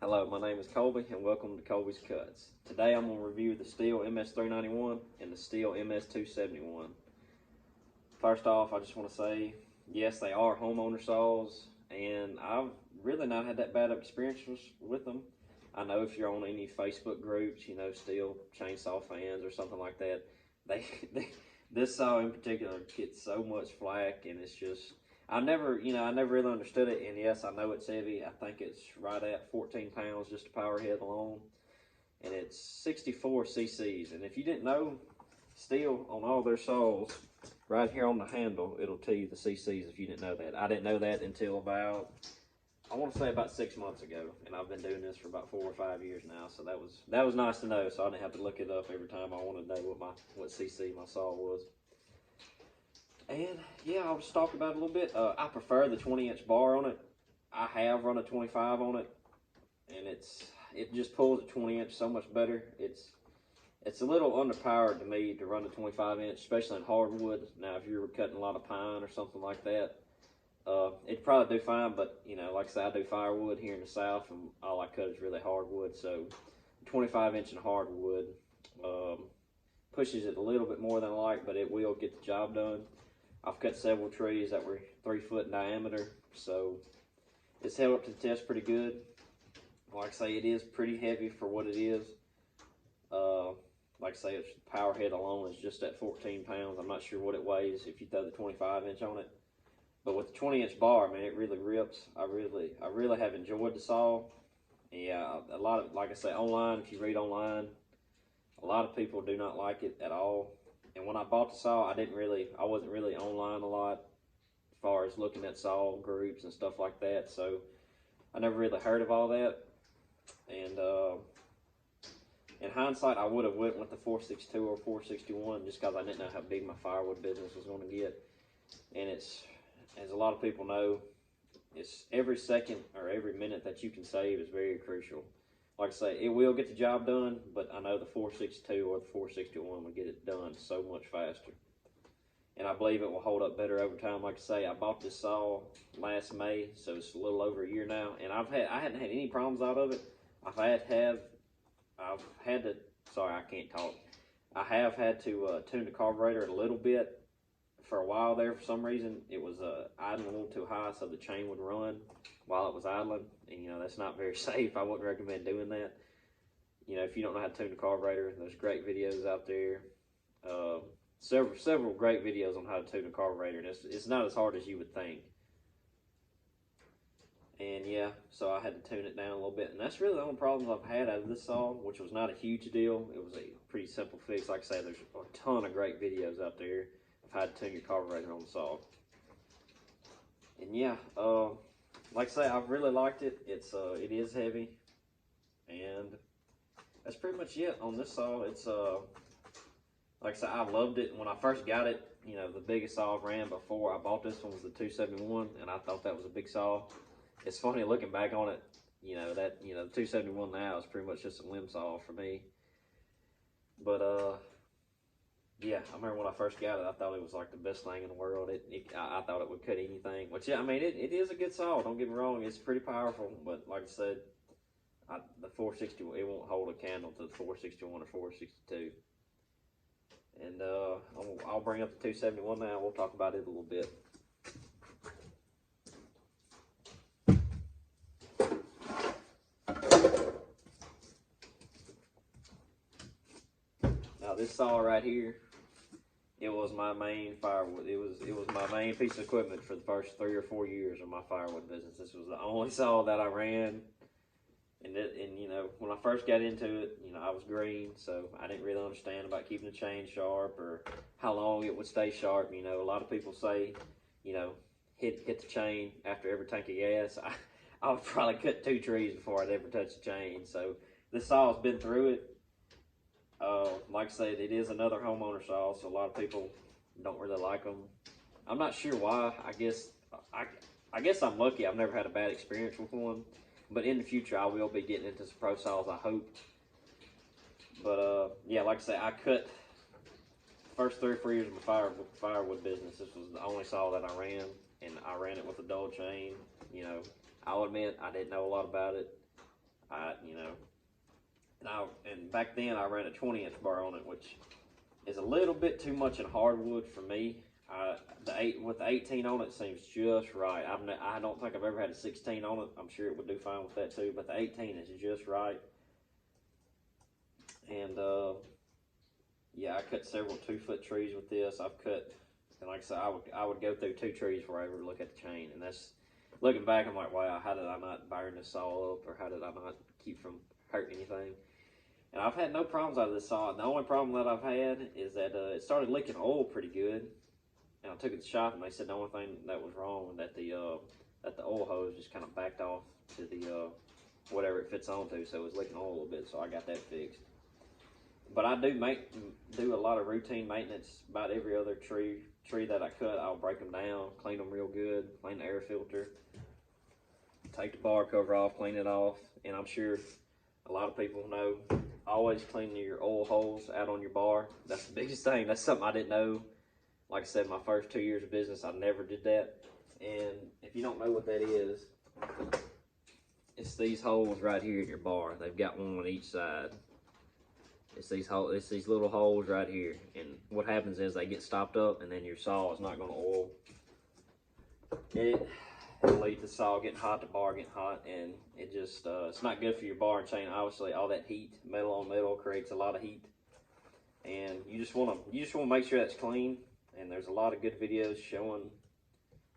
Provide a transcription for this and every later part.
Hello, my name is Colby and welcome to Colby's Cuts. Today I'm going to review the Stihl MS391 and the Stihl MS271. First off, I just want to say, yes, they are homeowner saws, and I've really not had that bad of experiences with them. I know if you're on any Facebook groups, you know, Stihl chainsaw fans or something like that, this saw in particular gets so much flack, and it's just, I never really understood it. And yes, I know it's heavy. I think it's right at 14 pounds just a power head alone, and it's 64 cc's. And if you didn't know, Stihl on all their saws, right here on the handle, it'll tell you the cc's if you didn't know that. I didn't know that until about, I want to say about 6 months ago, and I've been doing this for about 4 or 5 years now. So that was nice to know. So I didn't have to look it up every time I wanted to know what cc my saw was. And yeah, I'll just talk about it a little bit. I prefer the 20-inch bar on it. I have run a 25 on it, and it just pulls a 20-inch so much better. It's a little underpowered to me to run a 25-inch, especially in hardwood. Now, if you're cutting a lot of pine or something like that, it'd probably do fine. But you know, like I said, I do firewood here in the South, and all I cut is really hardwood. So 25-inch in hardwood pushes it a little bit more than I like, but it will get the job done. I've cut several trees that were 3 foot in diameter, so it's held up to the test pretty good. Like I say, it is pretty heavy for what it is. Like I say, its power head alone is just at 14 pounds. I'm not sure what it weighs if you throw the 25-inch on it. But with the 20-inch bar, man, it really rips. I really have enjoyed the saw. Yeah, a lot of, like I say, online, if you read online, a lot of people do not like it at all. And when I bought the saw, I wasn't really online a lot as far as looking at saw groups and stuff like that. So I never really heard of all that. And in hindsight, I would have went with the 462 or 461 just because I didn't know how big my firewood business was going to get. And it's, as a lot of people know, it's every second or every minute that you can save is very crucial. Like I say, it will get the job done, but I know the 462 or the 461 will get it done so much faster. And I believe it will hold up better over time. Like I say, I bought this saw last May, so it's a little over a year now, and I hadn't had any problems out of it. I have had to tune the carburetor a little bit for a while there. For some reason, it was idling a little too high, so the chain would run while it was idling, and you know, that's not very safe. I wouldn't recommend doing that. You know, if you don't know how to tune the carburetor, there's great videos out there. Several great videos on how to tune a carburetor, and it's not as hard as you would think. And yeah, so I had to tune it down a little bit, and that's really the only problems I've had out of this saw, which was not a huge deal. It was a pretty simple fix. Like I say, there's a ton of great videos out there of how to tune your carburetor on the saw. And yeah, like I say, I've really liked it. It is heavy, and that's pretty much it on this saw. It's like I said, I loved it when I first got it. You know, the biggest saw I ran before I bought this one was the 271, and I thought that was a big saw. It's funny looking back on it. You know the 271 now is pretty much just a limb saw for me. But yeah, I remember when I first got it, I thought it was like the best thing in the world. I thought it would cut anything. Which, yeah, I mean, it is a good saw. Don't get me wrong. It's pretty powerful. But like I said, the 461, it won't hold a candle to the 461 or 462. And I'll bring up the 271 now. We'll talk about it a little bit. Now this saw right here, it was my main firewood. It was my main piece of equipment for the first 3 or 4 years of my firewood business. This was the only saw that I ran. And you know, when I first got into it, you know, I was green, so I didn't really understand about keeping the chain sharp or how long it would stay sharp. You know, a lot of people say, you know, hit the chain after every tank of gas. I would probably cut 2 trees before I'd ever touch the chain. So this saw's been through it. Like I said, it is another homeowner saw, so a lot of people don't really like them. I'm not sure why. I guess I'm lucky. I've never had a bad experience with one. But in the future, I will be getting into some pro saws, I hope. But yeah, like I say, I cut the first 3 or 4 years of my firewood business. This was the only saw that I ran, and I ran it with a dull chain. You know, I'll admit I didn't know a lot about it. And back then I ran a 20-inch bar on it, which is a little bit too much in hardwood for me. With the 18 on it seems just right. I don't think I've ever had a 16 on it. I'm sure it would do fine with that too, but the 18 is just right. And yeah, I cut several 2-foot trees with this. I've cut, and like I said, I would go through 2 trees before I ever look at the chain. And that's, looking back, I'm like, wow, how did I not burn this saw up, or how did I not keep from hurting anything? And I've had no problems out of this saw. The only problem that I've had is that it started leaking oil pretty good. And I took it to the shop, and they said the only thing that was wrong was that the oil hose just kind of backed off to the whatever it fits onto, so it was leaking oil a little bit. So I got that fixed. But I do a lot of routine maintenance. About every other tree that I cut, I'll break them down, clean them real good, clean the air filter, take the bar cover off, clean it off. And I'm sure a lot of people know, always clean your oil holes out on your bar. That's the biggest thing. That's something I didn't know. Like I said, my first 2 years of business, I never did that. And if you don't know what that is, it's these holes right here in your bar. They've got one on each side. It's these little holes right here. And what happens is they get stopped up, and then your saw is not going to oil. It'll lead to the saw getting hot, the bar getting hot, and it just it's not good for your bar and chain. Obviously, all that heat, metal on metal, creates a lot of heat, and you just want to make sure that's clean. And there's a lot of good videos showing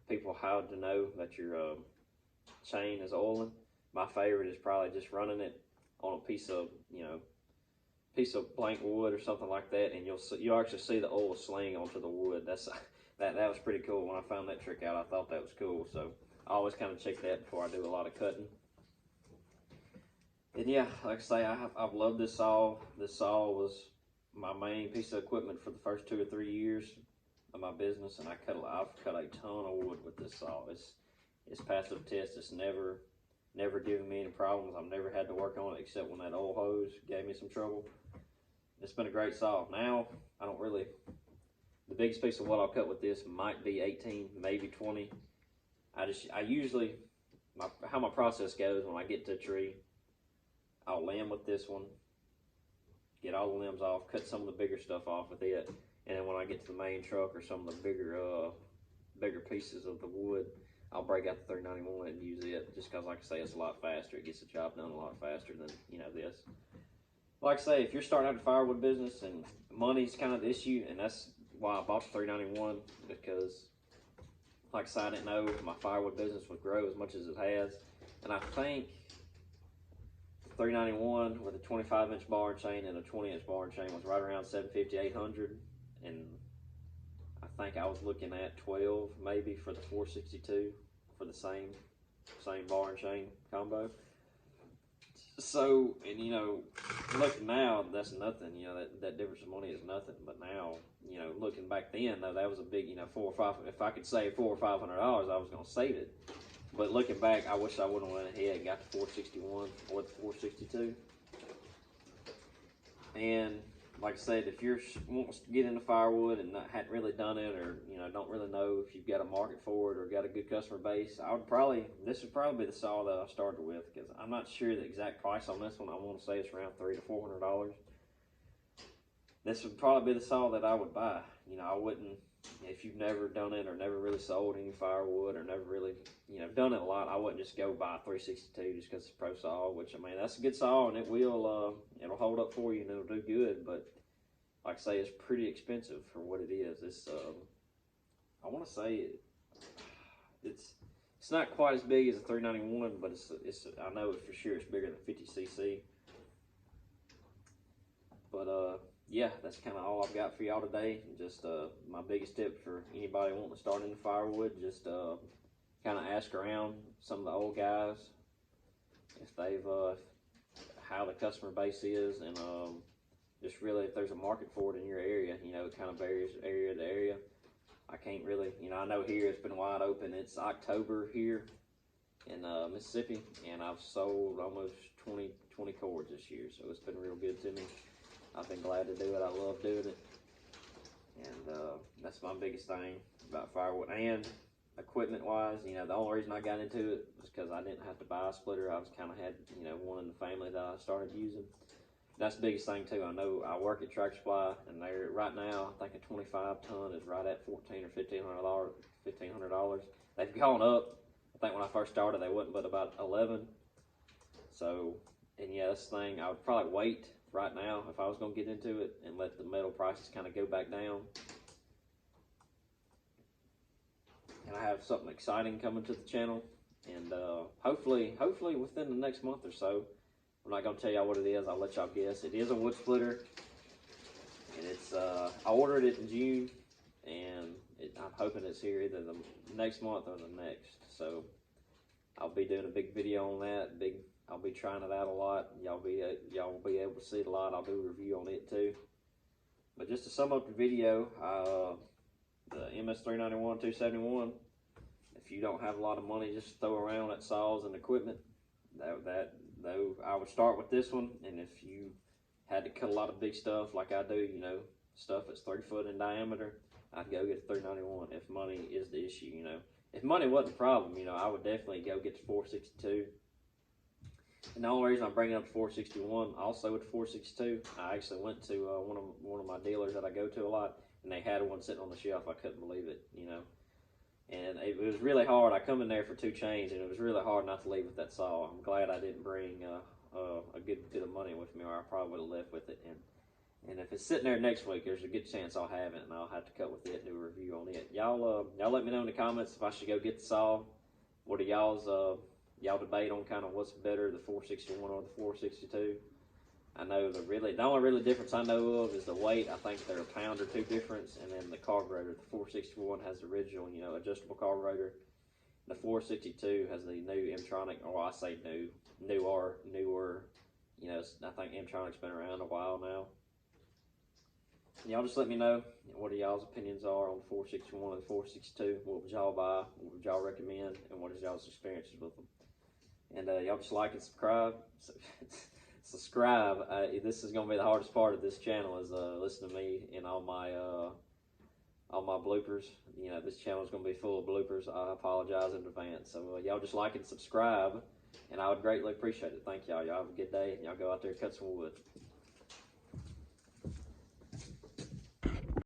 people how to know that your chain is oiling. My favorite is probably just running it on a piece of blank wood or something like that, and you'll actually see the oil sling onto the wood. That was pretty cool. When I found that trick out, I thought that was cool. So I always kind of check that before I do a lot of cutting. And yeah, like I say, I've loved this saw. This saw was my main piece of equipment for the first 2 or 3 years of my business, and I've cut a ton of wood with this saw. It's passed the test. It's never given me any problems. I've never had to work on it except when that oil hose gave me some trouble. It's been a great saw. Now, the biggest piece of wood I'll cut with this might be 18, maybe 20. I usually, how my process goes, when I get to a tree, I'll limb with this one, get all the limbs off, cut some of the bigger stuff off with it, and then when I get to the main truck or some of the bigger pieces of the wood, I'll break out the 391 and use it, just because, like I say, it's a lot faster. It gets the job done a lot faster than, this. Like I say, if you're starting out a firewood business and money's kind of the issue, and that's why I bought the 391, because, like I said, I didn't know my firewood business would grow as much as it has. And I think 391 with a 25-inch bar and chain and a 20-inch bar and chain was right around 750, 800, and I think I was looking at 12 maybe for the 462 for the same bar and chain combo. So, and looking now, that's nothing. That difference in money is nothing. But now, looking back then, though, that was a big, $400 or $500. If I could save $400 or $500, I was going to save it. But looking back, I wish I would have went ahead and got the 461 or the 462. And like I said, if you're wanting to get into firewood and hadn't really done it, or don't really know if you've got a market for it or got a good customer base, this would probably be the saw that I started with, because I'm not sure the exact price on this one. I want to say it's around $300 to $400. This would probably be the saw that I would buy. I wouldn't, if you've never done it or never really sold any firewood or never really done it a lot, I wouldn't just go buy a 362 just because it's a pro saw, which, that's a good saw, and it'll hold up for you and it'll do good. But like I say, it's pretty expensive for what it is. It's I want to say it's not quite as big as a 391, but it's I know for sure it's bigger than 50cc. But yeah, that's kind of all I've got for y'all today. Just my biggest tip for anybody wanting to start into firewood, just kind of ask around some of the old guys if they've how the customer base is, and just really if there's a market for it in your area. It kind of varies area to area. I can't really, I know here it's been wide open. It's October here in Mississippi, and I've sold almost 20 cords this year, so it's been real good to me. I've been glad to do it. I love doing it, and that's my biggest thing about firewood. And equipment wise, you know, the only reason I got into it was because I didn't have to buy a splitter. I was kind of had, you know, one in the family that I started using. That's the biggest thing too. I know I work at Tractor Supply, and they're right now, I think a 25 ton is right at $1,400 or $1,500. They've gone up. I think when I first started, they wasn't but about 11. So, and yeah, this thing, I would probably wait right now if I was going to get into it and let the metal prices kind of go back down. And I have something exciting coming to the channel, and hopefully within the next month or so. I'm not going to tell y'all what it is. I'll let y'all guess. It is a wood splitter, and it's I ordered it in June, and I'm hoping it's here either the next month or the next. So I'll be doing a big video on that. I'll be trying it out a lot. Y'all will be able to see it a lot. I'll do a review on it too. But just to sum up the video, the MS391 271. If you don't have a lot of money, just throw around at saws and equipment. Though I would start with this one, and if you had to cut a lot of big stuff like I do, you know, stuff that's 3 foot in diameter, I'd go get the 391 if money is the issue, you know. If money wasn't the problem, you know, I would definitely go get the 462. And the only reason I'm bringing up the 461, also with the 462, I actually went to one of my dealers that I go to a lot, and they had one sitting on the shelf. I couldn't believe it, you know. And it was really hard. I come in there for 2 chains, and it was really hard not to leave with that saw. I'm glad I didn't bring a good bit of money with me, or I probably would have left with it. And if it's sitting there next week, there's a good chance I'll have it, and I'll have to cut with it and do a review on it. Y'all let me know in the comments if I should go get the saw. What are y'all debate on kind of what's better, the 461 or the 462? I know the only really difference I know of is the weight. I think they're a pound or 2 difference, and then the carburetor. The 461 has the original, you know, adjustable carburetor. The 462 has the new M-tronic, or I say newer. You know, I think M-tronic's been around a while now. Y'all just let me know what y'all's opinions are on the 461 and the 462. What would y'all buy? What would y'all recommend? And what is y'all's experiences with them? And y'all just like and subscribe. Subscribe. This is going to be the hardest part of this channel, is listening to me and all my bloopers. You know, this channel is going to be full of bloopers. I apologize in advance. So y'all just like and subscribe, and I would greatly appreciate it. Thank y'all. Y'all have a good day. Y'all go out there and cut some wood.